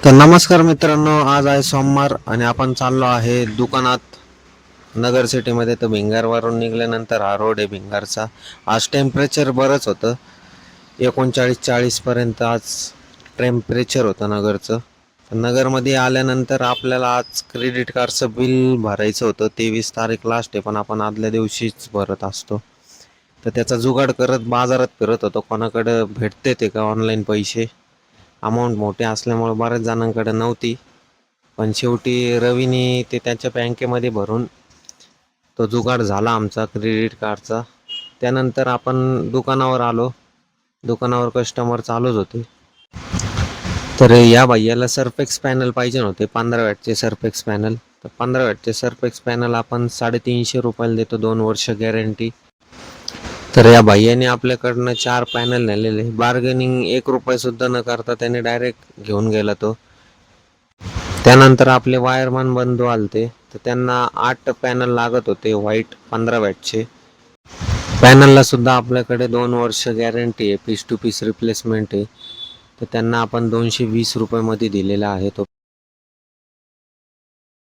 तर नमस्कार मित्रांनो, आज आहे सोमवार आणि आपण चाललो आहे दुकानात नगर सिटीमध्ये. तर भिंगारवरून निघाल्यानंतर हा रोड आहे भिंगारचा. आज टेम्परेचर बरंच होतं, 39-40 पर्यंत आज टेम्परेचर होतं नगरचं. तर नगरमध्ये आल्यानंतर आपल्याला आज क्रेडिट कार्डचं बिल भरायचं होतं. 23 तारीख लास्ट आहे, पण आपण आदल्या दिवशीच भरत असतो. तर त्याचा जुगाड करत बाजारात फिरत होतो, कोणाकडे भेटते ते का ऑनलाईन पैसे. अमाऊंट मोठी असल्यामुळे बऱ्याच जणांकडे नव्हती, पण शेवटी रवीने ते त्याच्या बँकेमध्ये भरून तो जुगाड झाला आमचा क्रेडिट कार्डचा. त्यानंतर आपण दुकानावर आलो. दुकानावर कस्टमर चालूच होते. तर या भैयाला सर्फेक्स पॅनल पाहिजे होते, 15 वॅटचे सर्फेक्स पॅनल. तर 15 वॅटचे सर्फेक्स पॅनल आपण 350 रुपयाला देतो, 2 वर्ष गॅरंटी. तर या भैयाने आपल्याकडनं 4 पॅनल नेलेले. बार्गेनिंग 1 रुपया सुद्धा न करता त्याने डायरेक्ट घेऊन गेला तो. त्यानंतर आपले वायरमन बंधू आलते, तर त्यांना 8 पॅनल लागत होते व्हाईट 15 वॅटचे. पॅनलला सुद्धा आपल्याकडे 2 वर्ष गॅरंटी आहे, पीस टू पीस रिप्लेसमेंट आहे. तर त्यांना आपण 220 रुपयामध्ये दिलेला आहे तो